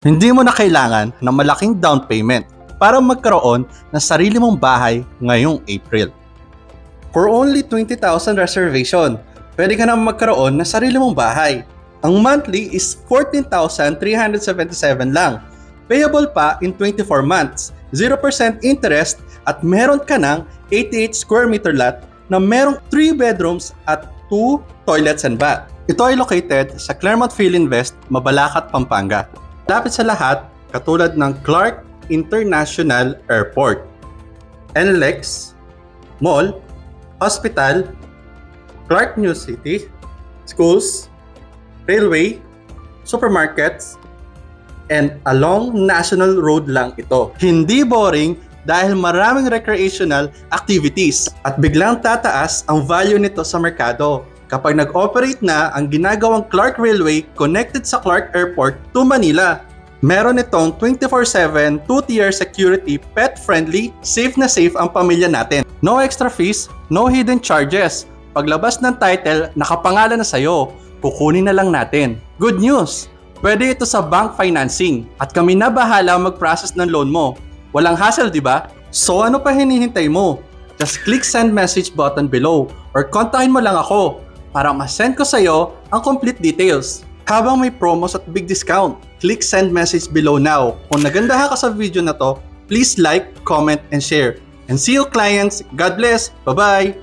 Hindi mo na kailangan ng malaking down payment para magkaroon ng sarili mong bahay ngayong April. For only 20,000 reservation, pwede ka na magkaroon ng sarili mong bahay. Ang monthly is 14,377 lang. Payable pa in 24 months, 0% interest at meron ka ng 88 square meter lot na merong 3 bedrooms at 2 toilets and bath. Ito ay located sa Claremont Philinvest, Mabalacat, Pampanga. Lapit sa lahat, katulad ng Clark International Airport, NLEX, Mall, Hospital, Clark New City, schools, railway, supermarkets, and along National Road lang ito. Hindi boring dahil maraming recreational activities at biglang tataas ang value nito sa merkado kapag nag-operate na ang ginagawang Clark Railway connected sa Clark Airport to Manila. Meron itong 24/7, 2-tier security, pet-friendly, safe na safe ang pamilya natin. No extra fees, no hidden charges. Paglabas ng title, nakapangalan na sa'yo. Kukunin na lang natin. Good news! Pwede ito sa bank financing at kami na bahala mag-process ng loan mo. Walang hassle, di ba? So ano pa hinihintay mo? Just click send message button below or kontakin mo lang ako para ma-send ko sa'yo ang complete details. Habang may promos at big discount, click send message below now. Kung nagandahan ka sa video na to, please like, comment, and share. And see you clients. God bless. Bye-bye!